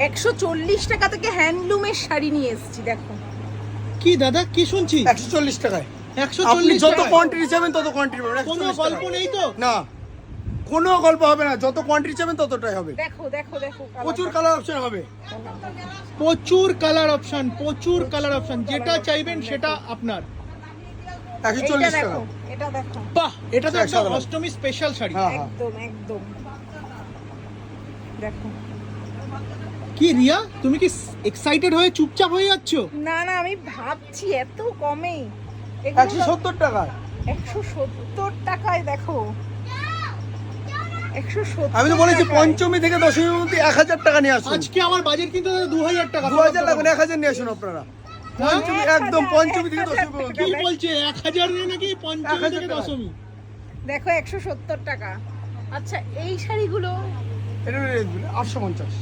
140 টাকা থেকে হ্যান্ডলুমের শাড়ি নিয়ে এসেছি। দেখো কি দাদা কি শুনছি 140 টাকায়। 140 যত টাকায়? কোয়ান্টিটি চাইবেন তত কোয়ান্টিটি পাবেন। কোনো 140 গল্প টাকায়। নেই তো? না, কোনো গল্প হবে না, যত কোয়ান্টিটি চাইবেন ততটাই হবে। দেখো দেখো দেখো প্রচুর কালার অপশন হবে। প্রচুর কালার অপশন, প্রচুর কালার অপশন, যেটা চাইবেন সেটা আপনার। 140 টাকা। দেখো এটা দেখো, বাহ, এটা তো একটা সাধারণ। অষ্টমী স্পেশাল শাড়ি। হ্যাঁ হ্যাঁ। একদম একদম। দেখো কি রিয়া, তুমি কি এক্সাইটেড হয়ে চুপচাপ হয়ে যাচ্ছ? না না, আমি ভাবছি এত কমে 170 টাকায়। 170 টাকায়। দেখো 170। আমি তো বলেছি পঞ্চমী থেকে দশমীর মধ্যে 1000 টাকা নিয়ে আসুন। আজকে আমার বাজেট কিন্তু 2000 টাকা। 2000 লাগবে না, 1000 নিয়ে আসুন আপনারা। পঞ্চমী একদম, পঞ্চমী থেকে দশমী পর্যন্ত। কি বলছে 1000 এ নাকি পঞ্চমী 1000 থেকে টাকা। দশমী? দেখো 170 টাকা। আচ্ছা এই শাড়িগুলো এটা 850।